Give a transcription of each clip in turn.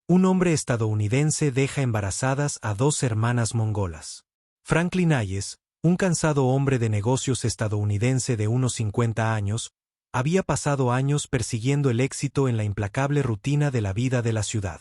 Un hombre estadounidense deja embarazadas a dos hermanas mongolas. Franklin Hayes, un cansado hombre de negocios estadounidense de unos 50 años, había pasado años persiguiendo el éxito en la implacable rutina de la vida de la ciudad.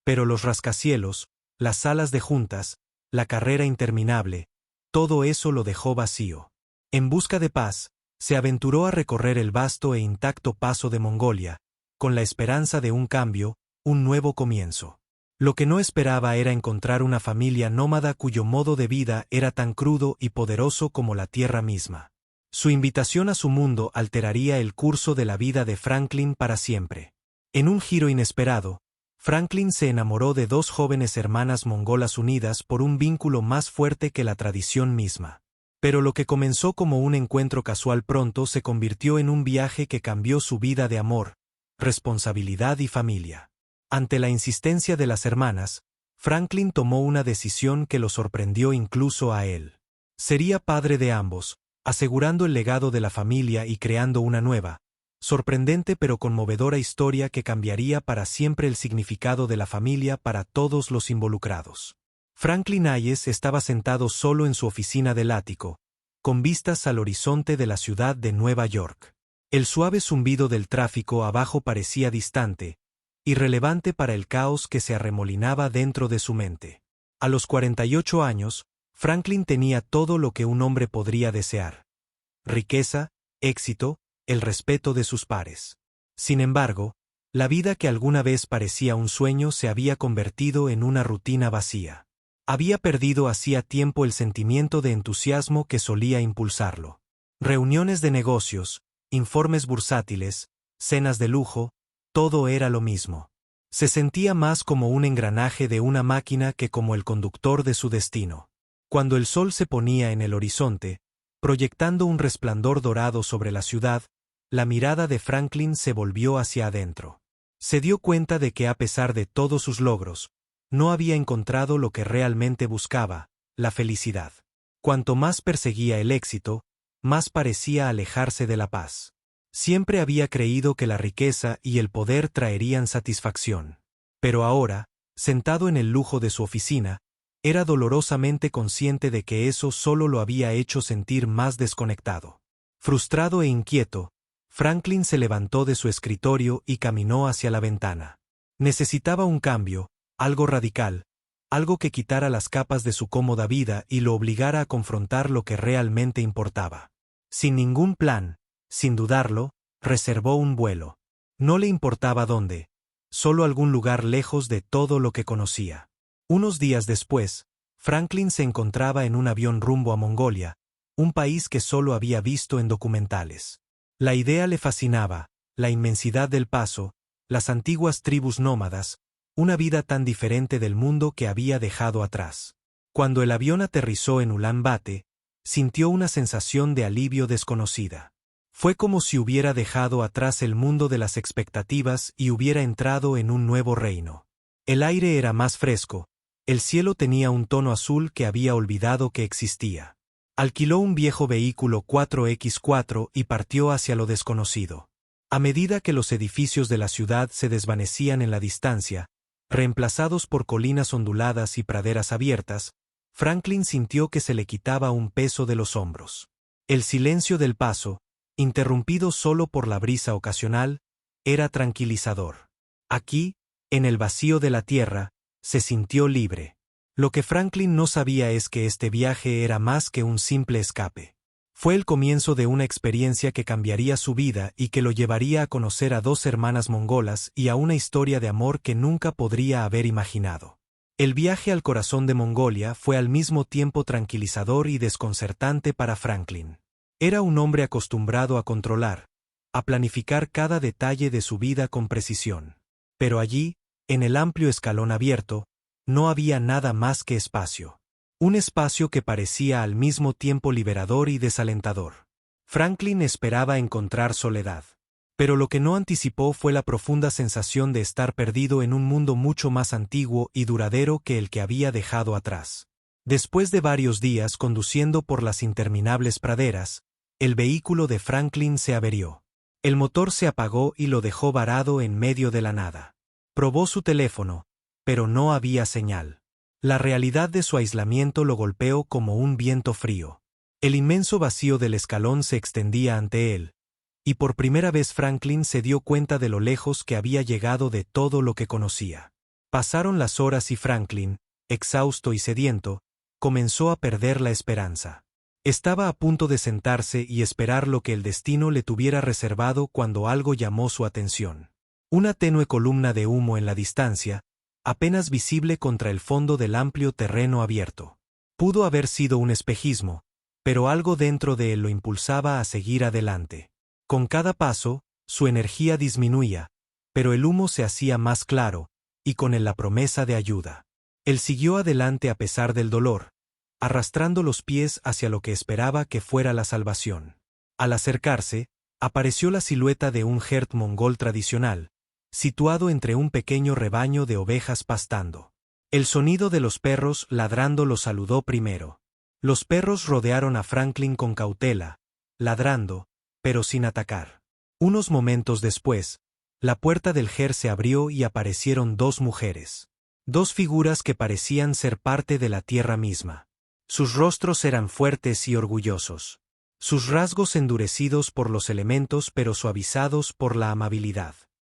Pero los rascacielos, las salas de juntas, la carrera interminable, todo eso lo dejó vacío. En busca de paz, se aventuró a recorrer el vasto e intacto paso de Mongolia, con la esperanza de un cambio, un nuevo comienzo. Lo que no esperaba era encontrar una familia nómada cuyo modo de vida era tan crudo y poderoso como la tierra misma. Su invitación a su mundo alteraría el curso de la vida de Franklin para siempre. En un giro inesperado, Franklin se enamoró de dos jóvenes hermanas mongolas unidas por un vínculo más fuerte que la tradición misma. Pero lo que comenzó como un encuentro casual pronto se convirtió en un viaje que cambió su vida de amor, responsabilidad y familia. Ante la insistencia de las hermanas, Franklin tomó una decisión que lo sorprendió incluso a él. Sería padre de ambos, asegurando el legado de la familia y creando una nueva, sorprendente pero conmovedora historia que cambiaría para siempre el significado de la familia para todos los involucrados. Franklin Hayes estaba sentado solo en su oficina del ático, con vistas al horizonte de la ciudad de Nueva York. El suave zumbido del tráfico abajo parecía distante, irrelevante para el caos que se arremolinaba dentro de su mente. A los 48 años, Franklin tenía todo lo que un hombre podría desear: riqueza, éxito, el respeto de sus pares. Sin embargo, la vida que alguna vez parecía un sueño se había convertido en una rutina vacía. Había perdido hacía tiempo el sentimiento de entusiasmo que solía impulsarlo. Reuniones de negocios, informes bursátiles, cenas de lujo, todo era lo mismo. Se sentía más como un engranaje de una máquina que como el conductor de su destino. Cuando el sol se ponía en el horizonte, proyectando un resplandor dorado sobre la ciudad, la mirada de Franklin se volvió hacia adentro. Se dio cuenta de que a pesar de todos sus logros, no había encontrado lo que realmente buscaba: la felicidad. Cuanto más perseguía el éxito, más parecía alejarse de la paz. Siempre había creído que la riqueza y el poder traerían satisfacción. Pero ahora, sentado en el lujo de su oficina, era dolorosamente consciente de que eso solo lo había hecho sentir más desconectado. Frustrado e inquieto, Franklin se levantó de su escritorio y caminó hacia la ventana. Necesitaba un cambio, algo radical, algo que quitara las capas de su cómoda vida y lo obligara a confrontar lo que realmente importaba. Sin ningún plan, sin dudarlo, reservó un vuelo. No le importaba dónde, solo algún lugar lejos de todo lo que conocía. Unos días después, Franklin se encontraba en un avión rumbo a Mongolia, un país que solo había visto en documentales. La idea le fascinaba: la inmensidad del paso, las antiguas tribus nómadas, una vida tan diferente del mundo que había dejado atrás. Cuando el avión aterrizó en Ulan Bator, sintió una sensación de alivio desconocida. Fue como si hubiera dejado atrás el mundo de las expectativas y hubiera entrado en un nuevo reino. El aire era más fresco, el cielo tenía un tono azul que había olvidado que existía. Alquiló un viejo vehículo 4x4 y partió hacia lo desconocido. A medida que los edificios de la ciudad se desvanecían en la distancia, reemplazados por colinas onduladas y praderas abiertas, Franklin sintió que se le quitaba un peso de los hombros. El silencio del paso, interrumpido solo por la brisa ocasional, era tranquilizador. Aquí, en el vacío de la tierra, se sintió libre. Lo que Franklin no sabía es que este viaje era más que un simple escape. Fue el comienzo de una experiencia que cambiaría su vida y que lo llevaría a conocer a dos hermanas mongolas y a una historia de amor que nunca podría haber imaginado. El viaje al corazón de Mongolia fue al mismo tiempo tranquilizador y desconcertante para Franklin. Era un hombre acostumbrado a controlar, a planificar cada detalle de su vida con precisión. Pero allí, en el amplio escalón abierto, no había nada más que espacio. Un espacio que parecía al mismo tiempo liberador y desalentador. Franklin esperaba encontrar soledad. Pero lo que no anticipó fue la profunda sensación de estar perdido en un mundo mucho más antiguo y duradero que el que había dejado atrás. Después de varios días conduciendo por las interminables praderas, el vehículo de Franklin se averió. El motor se apagó y lo dejó varado en medio de la nada. Probó su teléfono, pero no había señal. La realidad de su aislamiento lo golpeó como un viento frío. El inmenso vacío del escalón se extendía ante él, y por primera vez Franklin se dio cuenta de lo lejos que había llegado de todo lo que conocía. Pasaron las horas y Franklin, exhausto y sediento, comenzó a perder la esperanza. Estaba a punto de sentarse y esperar lo que el destino le tuviera reservado cuando algo llamó su atención. Una tenue columna de humo en la distancia, apenas visible contra el fondo del amplio terreno abierto. Pudo haber sido un espejismo, pero algo dentro de él lo impulsaba a seguir adelante. Con cada paso, su energía disminuía, pero el humo se hacía más claro, y con él la promesa de ayuda. Él siguió adelante a pesar del dolor, arrastrando los pies hacia lo que esperaba que fuera la salvación. Al acercarse, apareció la silueta de un Herd mongol tradicional, situado entre un pequeño rebaño de ovejas pastando. El sonido de los perros ladrando lo saludó primero. Los perros rodearon a Franklin con cautela, ladrando, pero sin atacar. Unos momentos después, la puerta del Herd se abrió y aparecieron dos mujeres. Dos figuras que parecían ser parte de la tierra misma. Sus rostros eran fuertes y orgullosos. Sus rasgos endurecidos por los elementos pero suavizados por la amabilidad.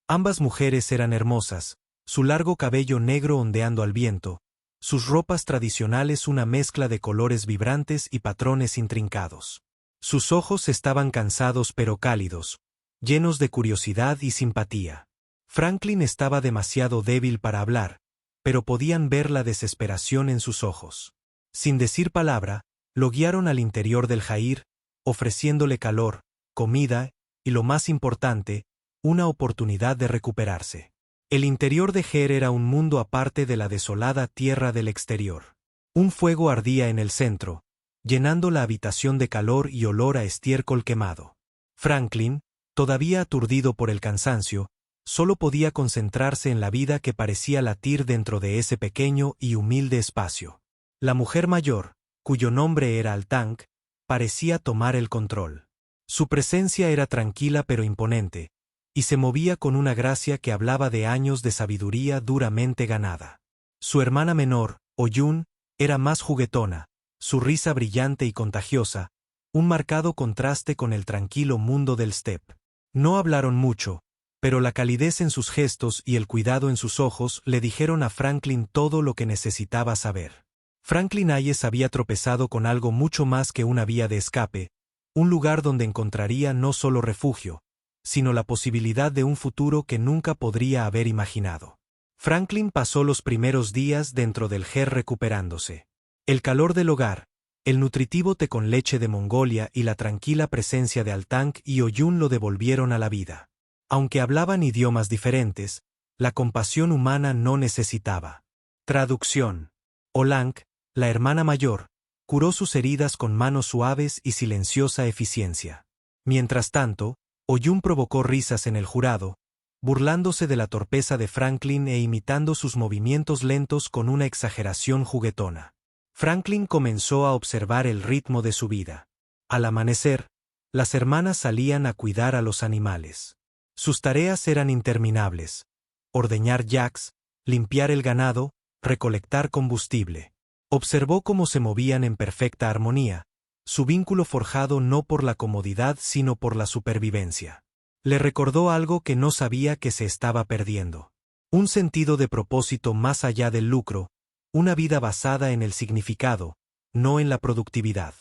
Ambas mujeres eran hermosas, su largo cabello negro ondeando al viento, sus ropas tradicionales una mezcla de colores vibrantes y patrones intrincados. Sus ojos estaban cansados pero cálidos, llenos de curiosidad y simpatía. Franklin estaba demasiado débil para hablar, pero podían ver la desesperación en sus ojos. Sin decir palabra, lo guiaron al interior del jair, ofreciéndole calor, comida, y lo más importante, una oportunidad de recuperarse. El interior de Ger era un mundo aparte de la desolada tierra del exterior. Un fuego ardía en el centro, llenando la habitación de calor y olor a estiércol quemado. Franklin, todavía aturdido por el cansancio, solo podía concentrarse en la vida que parecía latir dentro de ese pequeño y humilde espacio. La mujer mayor, cuyo nombre era Altank, parecía tomar el control. Su presencia era tranquila pero imponente, y se movía con una gracia que hablaba de años de sabiduría duramente ganada. Su hermana menor, Oyun, era más juguetona, su risa brillante y contagiosa, un marcado contraste con el tranquilo mundo del steppe. No hablaron mucho, pero la calidez en sus gestos y el cuidado en sus ojos le dijeron a Franklin todo lo que necesitaba saber. Franklin Hayes había tropezado con algo mucho más que una vía de escape, un lugar donde encontraría no solo refugio, sino la posibilidad de un futuro que nunca podría haber imaginado. Franklin pasó los primeros días dentro del Ger recuperándose. El calor del hogar, el nutritivo té con leche de Mongolia y la tranquila presencia de Altank y Oyun lo devolvieron a la vida. Aunque hablaban idiomas diferentes, la compasión humana no necesitaba traducción. Olank, la hermana mayor, curó sus heridas con manos suaves y silenciosa eficiencia. Mientras tanto, Oyun provocó risas en el jurado, burlándose de la torpeza de Franklin e imitando sus movimientos lentos con una exageración juguetona. Franklin comenzó a observar el ritmo de su vida. Al amanecer, las hermanas salían a cuidar a los animales. Sus tareas eran interminables: ordeñar yaks, limpiar el ganado, recolectar combustible. Observó cómo se movían en perfecta armonía, su vínculo forjado no por la comodidad sino por la supervivencia. Le recordó algo que no sabía que se estaba perdiendo. Un sentido de propósito más allá del lucro, una vida basada en el significado, no en la productividad.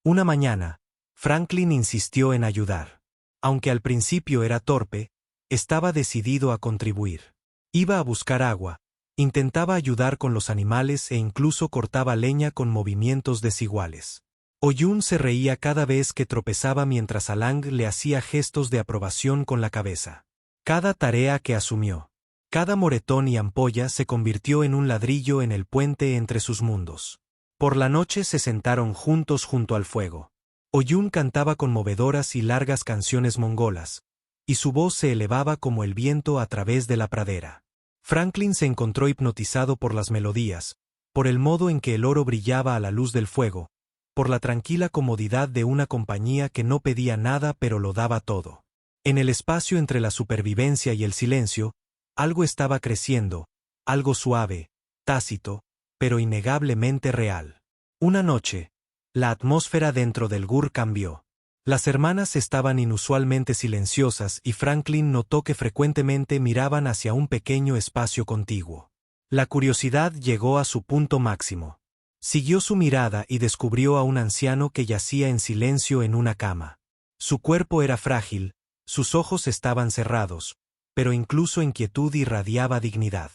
Una mañana, Franklin insistió en ayudar. Aunque al principio era torpe, estaba decidido a contribuir. Iba a buscar agua, intentaba ayudar con los animales e incluso cortaba leña con movimientos desiguales. Oyun se reía cada vez que tropezaba mientras Alang le hacía gestos de aprobación con la cabeza. Cada tarea que asumió, cada moretón y ampolla se convirtió en un ladrillo en el puente entre sus mundos. Por la noche se sentaron juntos junto al fuego. Oyun cantaba conmovedoras y largas canciones mongolas, y su voz se elevaba como el viento a través de la pradera. Franklin se encontró hipnotizado por las melodías, por el modo en que el oro brillaba a la luz del fuego, por la tranquila comodidad de una compañía que no pedía nada pero lo daba todo. En el espacio entre la supervivencia y el silencio, algo estaba creciendo, algo suave, tácito, pero innegablemente real. Una noche, la atmósfera dentro del Gur cambió. Las hermanas estaban inusualmente silenciosas y Franklin notó que frecuentemente miraban hacia un pequeño espacio contiguo. La curiosidad llegó a su punto máximo. Siguió su mirada y descubrió a un anciano que yacía en silencio en una cama. Su cuerpo era frágil, sus ojos estaban cerrados, pero incluso en quietud irradiaba dignidad.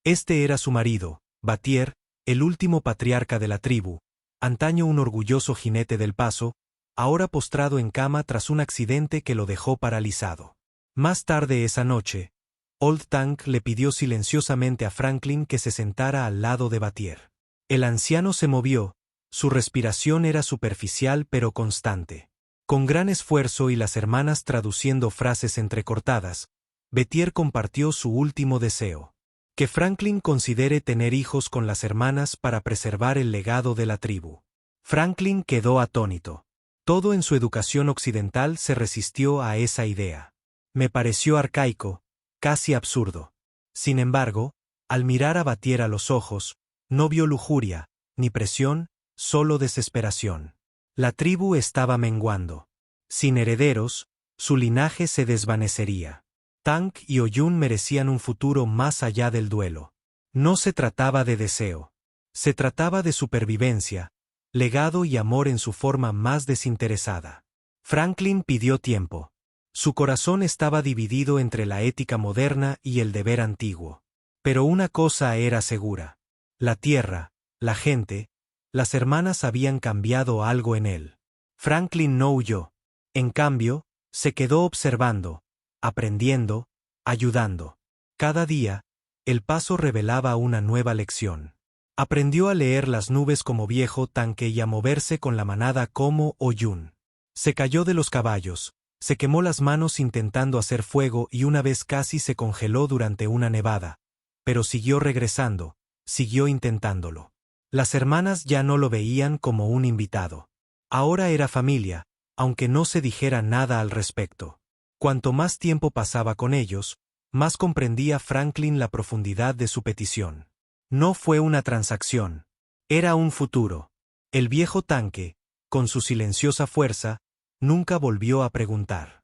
Este era su marido, Batier, el último patriarca de la tribu, antaño un orgulloso jinete del paso, ahora postrado en cama tras un accidente que lo dejó paralizado. Más tarde esa noche, Old Tank le pidió silenciosamente a Franklin que se sentara al lado de Batier. El anciano se movió, su respiración era superficial pero constante. Con gran esfuerzo y las hermanas traduciendo frases entrecortadas, Batier compartió su último deseo: que Franklin considere tener hijos con las hermanas para preservar el legado de la tribu. Franklin quedó atónito. Todo en su educación occidental se resistió a esa idea. Me pareció arcaico, casi absurdo. Sin embargo, al mirar a Batier a los ojos, no vio lujuria, ni presión, solo desesperación. La tribu estaba menguando. Sin herederos, su linaje se desvanecería. Tank y Oyun merecían un futuro más allá del duelo. No se trataba de deseo. Se trataba de supervivencia, legado y amor en su forma más desinteresada. Franklin pidió tiempo. Su corazón estaba dividido entre la ética moderna y el deber antiguo. Pero una cosa era segura. La tierra, la gente, las hermanas habían cambiado algo en él. Franklin no huyó. En cambio, se quedó observando, aprendiendo, ayudando. Cada día, el paso revelaba una nueva lección. Aprendió a leer las nubes como viejo Tanque y a moverse con la manada como Oyun. Se cayó de los caballos, se quemó las manos intentando hacer fuego y una vez casi se congeló durante una nevada, pero siguió regresando, siguió intentándolo. Las hermanas ya no lo veían como un invitado. Ahora era familia, aunque no se dijera nada al respecto. Cuanto más tiempo pasaba con ellos, más comprendía Franklin la profundidad de su petición. No fue una transacción. Era un futuro. El viejo Tanque, con su silenciosa fuerza, nunca volvió a preguntar.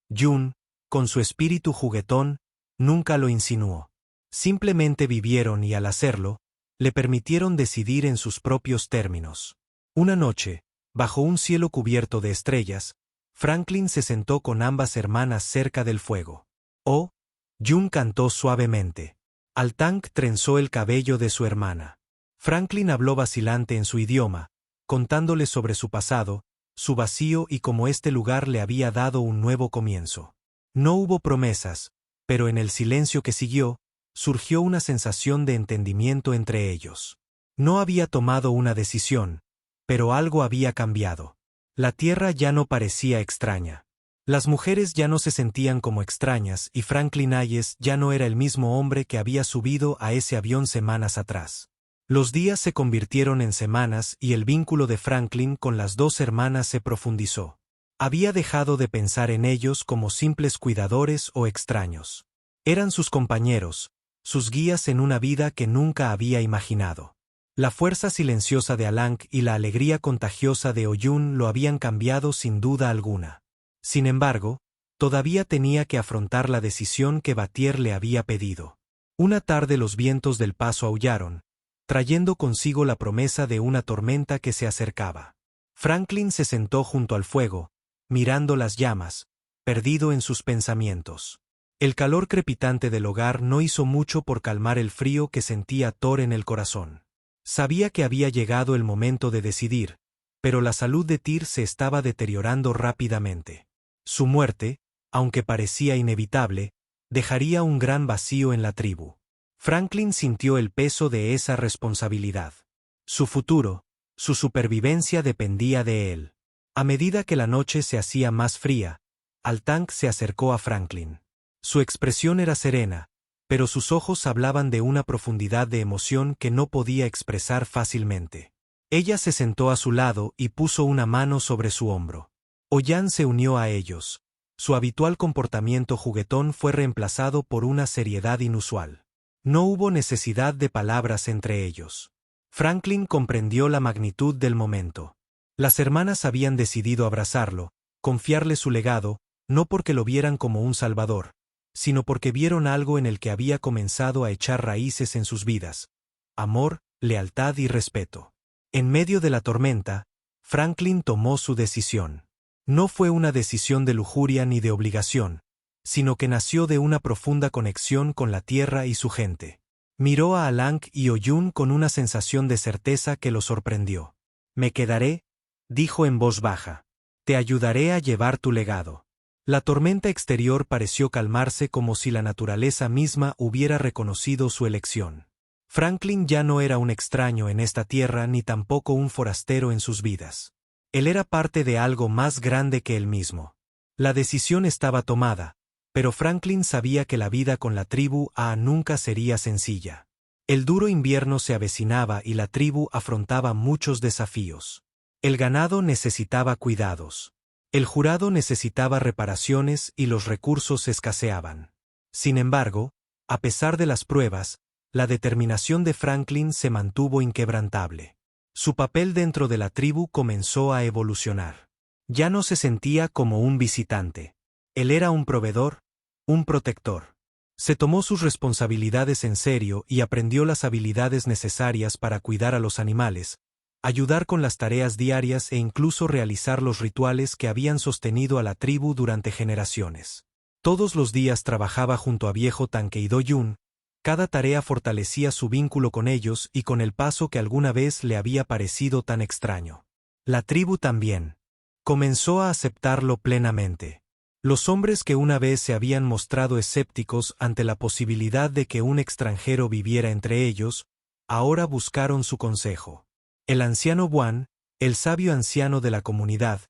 Jun, con su espíritu juguetón, nunca lo insinuó. Simplemente vivieron y al hacerlo, le permitieron decidir en sus propios términos. Una noche, bajo un cielo cubierto de estrellas, Franklin se sentó con ambas hermanas cerca del fuego. Jun cantó suavemente. Al Tank trenzó el cabello de su hermana. Franklin habló vacilante en su idioma, contándole sobre su pasado, su vacío y cómo este lugar le había dado un nuevo comienzo. No hubo promesas, pero en el silencio que siguió, surgió una sensación de entendimiento entre ellos. No había tomado una decisión, pero algo había cambiado. La tierra ya no parecía extraña. Las mujeres ya no se sentían como extrañas y Franklin Hayes ya no era el mismo hombre que había subido a ese avión semanas atrás. Los días se convirtieron en semanas y el vínculo de Franklin con las dos hermanas se profundizó. Había dejado de pensar en ellos como simples cuidadores o extraños. Eran sus compañeros, sus guías en una vida que nunca había imaginado. La fuerza silenciosa de Alank y la alegría contagiosa de Oyun lo habían cambiado sin duda alguna. Sin embargo, todavía tenía que afrontar la decisión que Batier le había pedido. Una tarde los vientos del paso aullaron, trayendo consigo la promesa de una tormenta que se acercaba. Franklin se sentó junto al fuego, mirando las llamas, perdido en sus pensamientos. El calor crepitante del hogar no hizo mucho por calmar el frío que sentía Thor en el corazón. Sabía que había llegado el momento de decidir, pero la salud de Tyr se estaba deteriorando rápidamente. Su muerte, aunque parecía inevitable, dejaría un gran vacío en la tribu. Franklin sintió el peso de esa responsabilidad. Su futuro, su supervivencia dependía de él. A medida que la noche se hacía más fría, Al-Tank se acercó a Franklin. Su expresión era serena, pero sus ojos hablaban de una profundidad de emoción que no podía expresar fácilmente. Ella se sentó a su lado y puso una mano sobre su hombro. Oyan se unió a ellos. Su habitual comportamiento juguetón fue reemplazado por una seriedad inusual. No hubo necesidad de palabras entre ellos. Franklin comprendió la magnitud del momento. Las hermanas habían decidido abrazarlo, confiarle su legado, no porque lo vieran como un salvador, sino porque vieron algo en el que había comenzado a echar raíces en sus vidas: amor, lealtad y respeto. En medio de la tormenta, Franklin tomó su decisión. No fue una decisión de lujuria ni de obligación, sino que nació de una profunda conexión con la tierra y su gente. Miró a Alank y Oyun con una sensación de certeza que lo sorprendió. «Me quedaré», dijo en voz baja. «Te ayudaré a llevar tu legado». La tormenta exterior pareció calmarse, como si la naturaleza misma hubiera reconocido su elección. Franklin ya no era un extraño en esta tierra ni tampoco un forastero en sus vidas. Él era parte de algo más grande que él mismo. La decisión estaba tomada, pero Franklin sabía que la vida con la tribu A nunca sería sencilla. El duro invierno se avecinaba y la tribu afrontaba muchos desafíos. El ganado necesitaba cuidados. El jurado necesitaba reparaciones y los recursos escaseaban. Sin embargo, a pesar de las pruebas, la determinación de Franklin se mantuvo inquebrantable. Su papel dentro de la tribu comenzó a evolucionar. Ya no se sentía como un visitante. Él era un proveedor, un protector. Se tomó sus responsabilidades en serio y aprendió las habilidades necesarias para cuidar a los animales, ayudar con las tareas diarias e incluso realizar los rituales que habían sostenido a la tribu durante generaciones. Todos los días trabajaba junto a Viejo Tanque y Do-Yun. Cada tarea fortalecía su vínculo con ellos y con el paso que alguna vez le había parecido tan extraño. La tribu también comenzó a aceptarlo plenamente. Los hombres que una vez se habían mostrado escépticos ante la posibilidad de que un extranjero viviera entre ellos, ahora buscaron su consejo. El anciano Buan, el sabio anciano de la comunidad,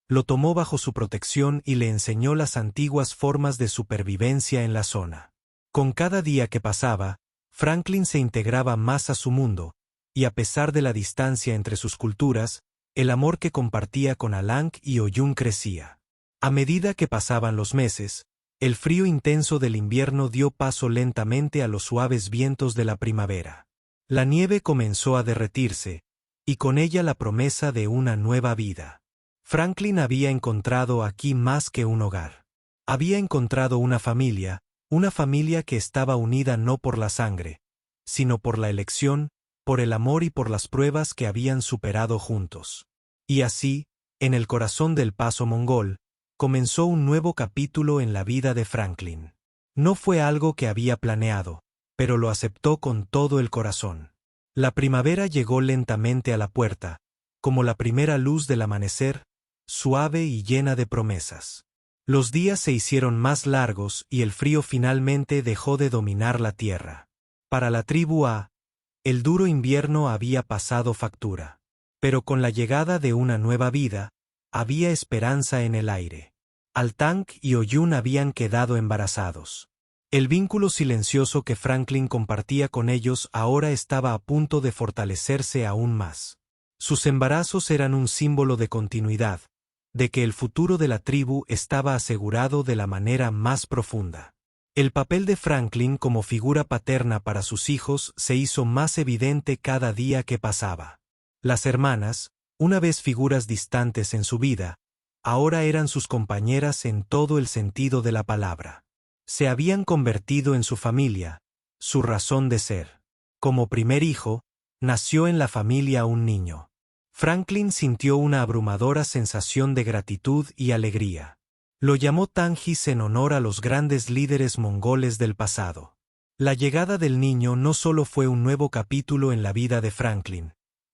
lo tomó bajo su protección y le enseñó las antiguas formas de supervivencia en la zona. Con cada día que pasaba, Franklin se integraba más a su mundo, y a pesar de la distancia entre sus culturas, el amor que compartía con Alank y Oyun crecía. A medida que pasaban los meses, el frío intenso del invierno dio paso lentamente a los suaves vientos de la primavera. La nieve comenzó a derretirse, y con ella la promesa de una nueva vida. Franklin había encontrado aquí más que un hogar. Había encontrado una familia que estaba unida no por la sangre, sino por la elección, por el amor y por las pruebas que habían superado juntos. Y así, en el corazón del paso mongol, comenzó un nuevo capítulo en la vida de Franklin. No fue algo que había planeado, pero lo aceptó con todo el corazón. La primavera llegó lentamente a la puerta, como la primera luz del amanecer, suave y llena de promesas. Los días se hicieron más largos y el frío finalmente dejó de dominar la tierra. Para la tribu A, el duro invierno había pasado factura. Pero con la llegada de una nueva vida, había esperanza en el aire. Altank y Oyun habían quedado embarazados. El vínculo silencioso que Franklin compartía con ellos ahora estaba a punto de fortalecerse aún más. Sus embarazos eran un símbolo de continuidad, de que el futuro de la tribu estaba asegurado de la manera más profunda. El papel de Franklin como figura paterna para sus hijos se hizo más evidente cada día que pasaba. Las hermanas, una vez figuras distantes en su vida, ahora eran sus compañeras en todo el sentido de la palabra. Se habían convertido en su familia, su razón de ser. Como primer hijo, nació en la familia un niño. Franklin sintió una abrumadora sensación de gratitud y alegría. Lo llamó Tangis en honor a los grandes líderes mongoles del pasado. La llegada del niño no solo fue un nuevo capítulo en la vida de Franklin,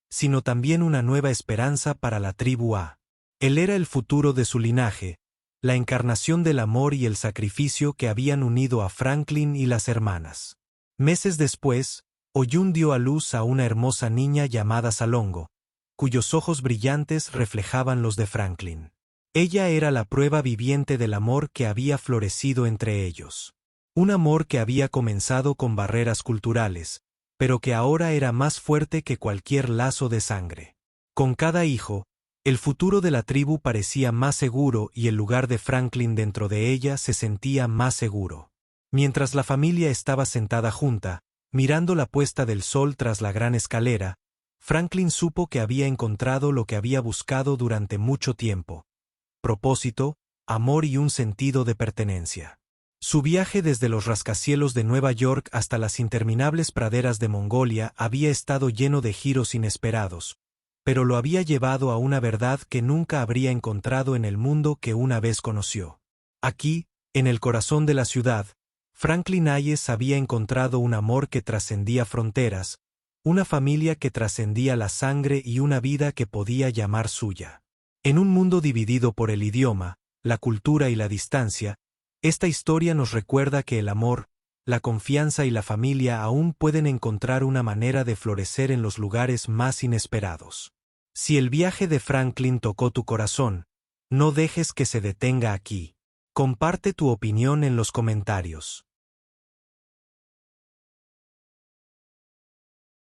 sino también una nueva esperanza para la tribu A. Él era el futuro de su linaje, la encarnación del amor y el sacrificio que habían unido a Franklin y las hermanas. Meses después, Oyun dio a luz a una hermosa niña llamada Salongo, cuyos ojos brillantes reflejaban los de Franklin. Ella era la prueba viviente del amor que había florecido entre ellos. Un amor que había comenzado con barreras culturales, pero que ahora era más fuerte que cualquier lazo de sangre. Con cada hijo, el futuro de la tribu parecía más seguro y el lugar de Franklin dentro de ella se sentía más seguro. Mientras la familia estaba sentada junta, Mirando la puesta del sol tras la gran escalera, Franklin supo que había encontrado lo que había buscado durante mucho tiempo: propósito, amor y un sentido de pertenencia. Su viaje desde los rascacielos de Nueva York hasta las interminables praderas de Mongolia había estado lleno de giros inesperados, pero lo había llevado a una verdad que nunca habría encontrado en el mundo que una vez conoció. Aquí, en el corazón de la ciudad, Franklin Hayes había encontrado un amor que trascendía fronteras, una familia que trascendía la sangre y una vida que podía llamar suya. En un mundo dividido por el idioma, la cultura y la distancia, esta historia nos recuerda que el amor, la confianza y la familia aún pueden encontrar una manera de florecer en los lugares más inesperados. Si el viaje de Franklin tocó tu corazón, no dejes que se detenga aquí. Comparte tu opinión en los comentarios.